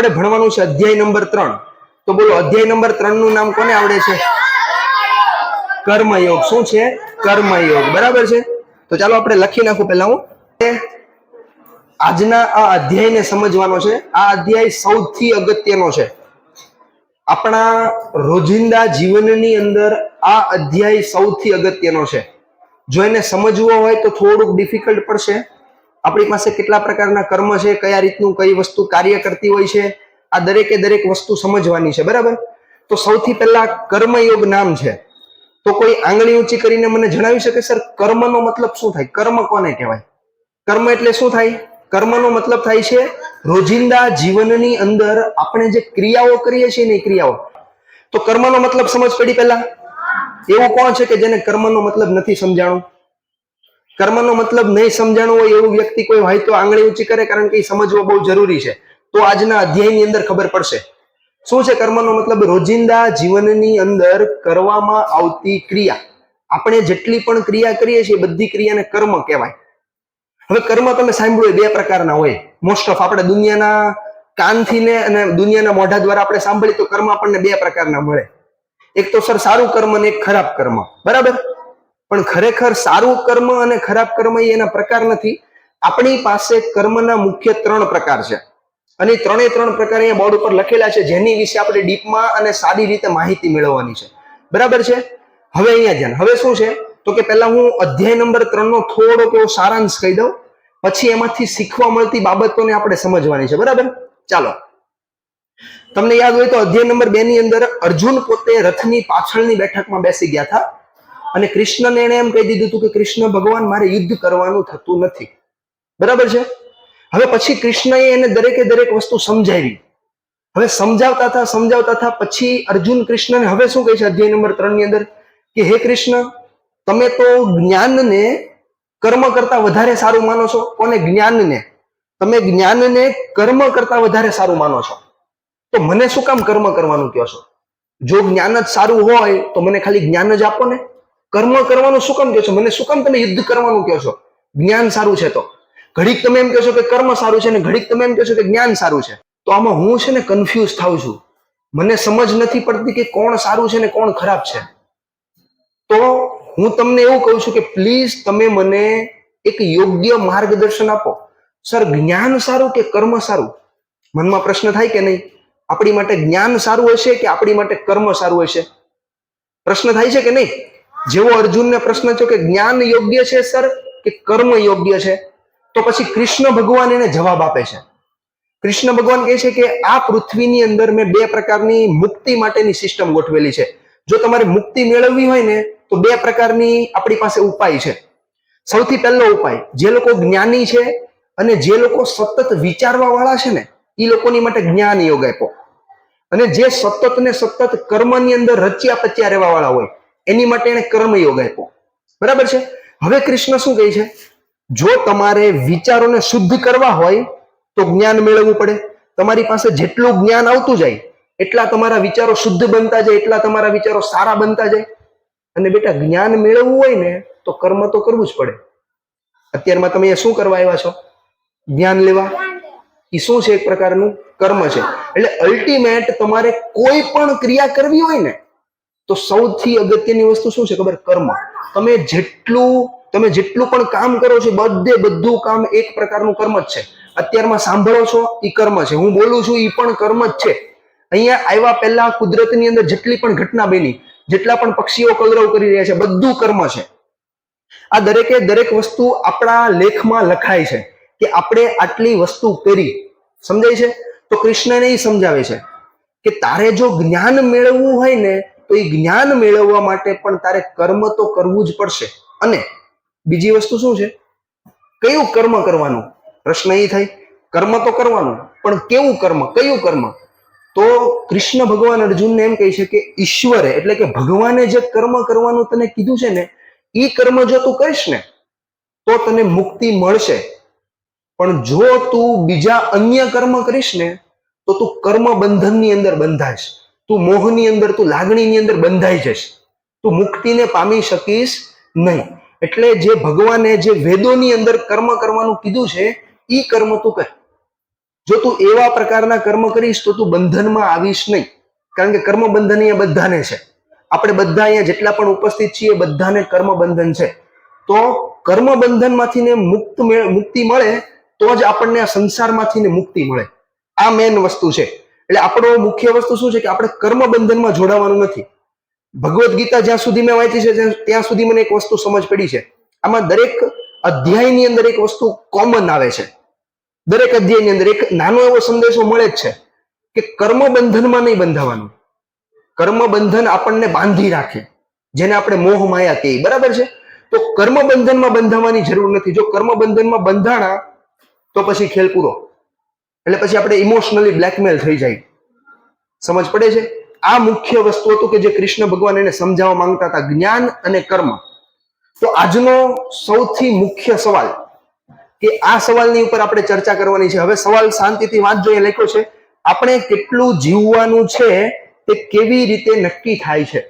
આપણે ભણવાનું છે અધ્યાય નંબર 3. તો બોલો અધ્યાય નંબર 3 નું નામ કોને આવડે છે? કર્મયોગ. શું છે? કર્મયોગ. બરાબર છે. તો ચાલો આપણે લખી નાખું પહેલા હું. આજના આ અધ્યાયને સમજવાનો છે. આ અધ્યાય સૌથી અગત્યનો છે. આપણા રોજિંદા જીવનની અંદર આ અધ્યાય સૌથી અગત્યનો છે. જો એને સમજવો હોય તો થોડુંક ડિફિકલ્ટ પડશે. આપણી પાસે કેટલા પ્રકારના કર્મ છે, કયા રીતનું કઈ વસ્તુ કાર્ય કરતી હોય છે, આ દરેકે દરેક વસ્તુ સમજવાની છે. બરાબર? તો સૌથી પહેલા કર્મયોગ નામ છે. તો કોઈ આંગળી ઊંચી કરીને મને જણાવી શકે સર કર્મનો મતલબ શું થાય? કર્મ કોને કહેવાય? કર્મ એટલે શું થાય? કર્મનો મતલબ થાય છે રોજિંદા જીવનની અંદર આપણે જે ક્રિયાઓ કરીએ છીએ ને ક્રિયાઓ. તો કર્મનો મતલબ સમજ પડી પહેલા? એવું કોણ છે કે જેને કર્મનો મતલબ નથી સમજાણું? કર્મનો મતલબ નહીં સમજાણું હોય એવું વ્યક્તિ કોઈ હોય તો આંગળી ઊંચી કરે, કારણ કે એ સમજવો બહુ જરૂરી છે. તો આજના અધ્યાયની અંદર ખબર પડશે શું છે કર્મનો મતલબ. રોજિંદા જીવનની અંદર કરવામાં આવતી ક્રિયા, આપણે જેટલી પણ ક્રિયા કરીએ છીએ બધી ક્રિયાને કર્મ કહેવાય. હવે કર્મ તમે સાંભળ્યું બે પ્રકારના હોય. મોસ્ટ ઓફ આપણે દુનિયાના કાનથી ને અને દુનિયાના મોઢા દ્વારા આપણે સાંભળીએ તો કર્મ આપણને બે પ્રકારના મળે. એક તો સર સારું કર્મ અને એક ખરાબ કર્મ. બરાબર? પણ ખરેખર સારું કર્મ અને ખરાબ કર્મ એના પ્રકાર નથી. આપણી પાસે કર્મના મુખ્ય 3 પ્રકાર છે અને 3 પ્રકાર અહીંયા બોર્ડ ઉપર લખેલા છે, જેની વિશે આપણે ડીપમાં અને સારી રીતે માહિતી મેળવવાની છે. બરાબર છે? હવે અહીંયા ધ્યાન. હવે શું છે તો કે પહેલા હું અધ્યાય નંબર 3 નો થોડોક એવો સારાંશ કહી દઉં, પછી એમાંથી શીખવા મળતી બાબતોને આપણે સમજવાની છે. બરાબર? ચાલો. તમને યાદ હોય તો અધ્યાય નંબર 2 ની અંદર અર્જુન પોતે રથની પાછળની બેઠકમાં બેસી ગયા હતા અને કૃષ્ણને એને એમ કહી દીધું હતું કે કૃષ્ણ ભગવાન મારે યુદ્ધ કરવાનું થતું નથી. બરાબર છે? હવે પછી કૃષ્ણએ એને દરેકે દરેક વસ્તુ સમજાવી. હવે સમજાવતા હતા પછી અર્જુન કૃષ્ણને હવે શું કહે છે અધ્યાય નંબર 3 ની અંદર કે હે કૃષ્ણ, તમે તો જ્ઞાનને કર્મ કરતા વધારે સારું માનો છો. કોને? જ્ઞાનને. તમે જ્ઞાનને કર્મ કરતા વધારે સારું માનો છો. તો મને શું કામ કર્મ કરવાનું કહો છો? જો જ્ઞાન જ સારું હોય તો મને ખાલી જ્ઞાન જ આપો ને. કર્મ કરવાનું શું કામ કહો છો? મને શું કામ તમે યુદ્ધ કરવાનું કહો છો? જ્ઞાન સારું છે તો. ઘડીક તમે એમ કહો છો કે કર્મ સારું છે ને ઘડીક તમે એમ કહો છો કે જ્ઞાન સારું છે. તો આમાં હું છે ને કન્ફ્યુઝ થાઉં છું. મને સમજ નથી પડતી કે કોણ સારું છે ને કોણ ખરાબ છે. તો હું તમને એવું કહું છું કે પ્લીઝ તમે મને એક યોગ્ય માર્ગદર્શન આપો. સર જ્ઞાન સારું કે કર્મ સારું? મનમાં પ્રશ્ન થાય કે નહીં? આપણી માટે જ્ઞાન સારું હશે કે આપણી માટે કર્મ સારું હશે? પ્રશ્ન થાય છે કે નહીં? જેવો અર્જુનને પ્રશ્ન છે કે જ્ઞાન યોગ્ય છે સર કે કર્મ યોગ્ય છે, તો પછી કૃષ્ણ ભગવાન એને જવાબ આપે છે. કૃષ્ણ ભગવાન કહે છે કે આ પૃથ્વીની અંદર મેં 2 પ્રકારની મુક્તિ માટેની સિસ્ટમ ગોઠવેલી છે. જો તમારે મુક્તિ મેળવવી હોય ને તો 2 પ્રકારની આપણી પાસે ઉપાય છે. સૌથી પહેલો ઉપાય, જે લોકો જ્ઞાની છે અને જે લોકો સતત વિચારવા વાળા છે ને એ લોકોની માટે જ્ઞાન યોગ આપ્યો. અને જે સતત ને સતત કર્મની અંદર રચ્યા પચ્યા રહેવા વાળા હોય એની માટે એને કર્મ યોગ આપ્યો. બરાબર છે? હવે કૃષ્ણ શું કહે છે? જો તમારે વિચારોને શુદ્ધ કરવા હોય તો જ્ઞાન મેળવવું પડે. તમારી પાસે જેટલું જ્ઞાન આવતું જાય એટલા તમારા વિચારો શુદ્ધ બનતા જાય, એટલા તમારા વિચારો સારા બનતા જાય. અને બેટા જ્ઞાન મેળવવું હોય ને તો કર્મ તો કરવું જ પડે. અત્યારમાં તમે શું કરવા આવ્યા છો? જ્ઞાન લેવા. એ શું છે? એક પ્રકારનું કર્મ છે. એટલે અલ્ટિમેટ તમારે કોઈ પણ ક્રિયા કરવી હોય ને તો સૌથી અગત્યની વસ્તુ શું છે ખબર? કર્મ. તમે જેટલું પણ કામ કરો છો બધું કામ એક પ્રકારનું કર્મ જ છે. અત્યારમાં સાંભળો છો એ કર્મ છે, હું બોલું છું એ પણ કર્મ જ છે. અહીંયા આવ્યા પહેલા કુદરતની અંદર જેટલી પણ ઘટના બની, જેટલા પણ પક્ષીઓ કલરવ કરી રહ્યા છે બધું કર્મ છે. આ દરેકે દરેક વસ્તુ આપણા લેખમાં લખાય છે કે આપણે આટલી વસ્તુ કરી. સમજાય છે? તો કૃષ્ણને એ સમજાવે છે કે તારે જો જ્ઞાન મેળવવું હોય ને તો એ જ્ઞાન મેળવવા માટે પણ તારે કર્મ તો કરવું જ પડશે. અને બીજી વસ્તુ શું છે? કયું કર્મ કરવાનું? પ્રશ્ન એ થાય. કર્મ તો કરવાનું, પણ કેવું કર્મ? કયું કર્મ? તો કૃષ્ણ ભગવાન અર્જુનને એમ કહે છે કે ઈશ્વરે એટલે કે ભગવાને જે કર્મ કરવાનું તને કીધું છે ને એ કર્મ જો તું કરીશ ને તો તને મુક્તિ મળશે. પણ જો તું બીજા અન્ય કર્મ કરીશ ને તો તું કર્મ બંધનની અંદર બંધાઈશ, તું મોહની અંદર, તું લાગણીની અંદર બંધાઈ જઈશ, તું મુક્તિને પામી શકીશ નહીં. એટલે જે ભગવાને જે વેદોની અંદર કર્મ કરવાનું કીધું છે એ કર્મ તું કર. જો તું એવા પ્રકારના કર્મ કરીશ તો તું બંધનમાં આવીશ નહીં, કારણ કે કર્મ બંધન અહીંયા બધાને છે. આપણે બધા અહીંયા જેટલા પણ ઉપસ્થિત છીએ બધાને કર્મ બંધન છે. તો કર્મ બંધનમાંથી ને મુક્તિ મળે તો જ આપણને આ સંસારમાંથી ને મુક્તિ મળે. આ મેન વસ્તુ છે. એટલે આપણો મુખ્ય વસ્તુ શું છે કે આપણે કર્મ બંધનમાં જોડાવાનું નથી. ભગવદ્ ગીતા જ્યાં સુધી મેં વાંચી છે ત્યાં સુધી મને એક વસ્તુ સમજ પડી છે. આમાં દરેક અધ્યાયની અંદર એક વસ્તુ કોમન આવે છે. દરેક અધ્યાયની અંદર એક નાનો એવો સંદેશો મળે જ છે કે કર્મ બંધનમાં નહીં બંધાવાનું. કર્મ બંધન આપણને બાંધી રાખે, જેને આપણે મોહ માયા કહીએ, બરાબર છે. તો કર્મ બંધનમાં બંધાવવાની જરૂર નથી. જો કર્મ બંધનમાં બંધાણા તો પછી ખેલ પૂરો. એટલે પછી આપણે ઇમોશનલી બ્લેકમેલ થઈ જાય. સમજ પડે છે? આ મુખ્ય વસ્તુ હતું કે જે કૃષ્ણ ભગવાન એને સમજાવવા માંગતા હતા, જ્ઞાન અને કર્મ. તો આજનો સૌથી મુખ્ય સવાલ કે આ સવાલની ઉપર આપણે ચર્ચા કરવાની છે. હવે સવાલ શાંતિથી વાંચજો, એ લખ્યો છે આપણે કેટલું જીવવાનું છે તે કેવી રીતે નક્કી થાય છે.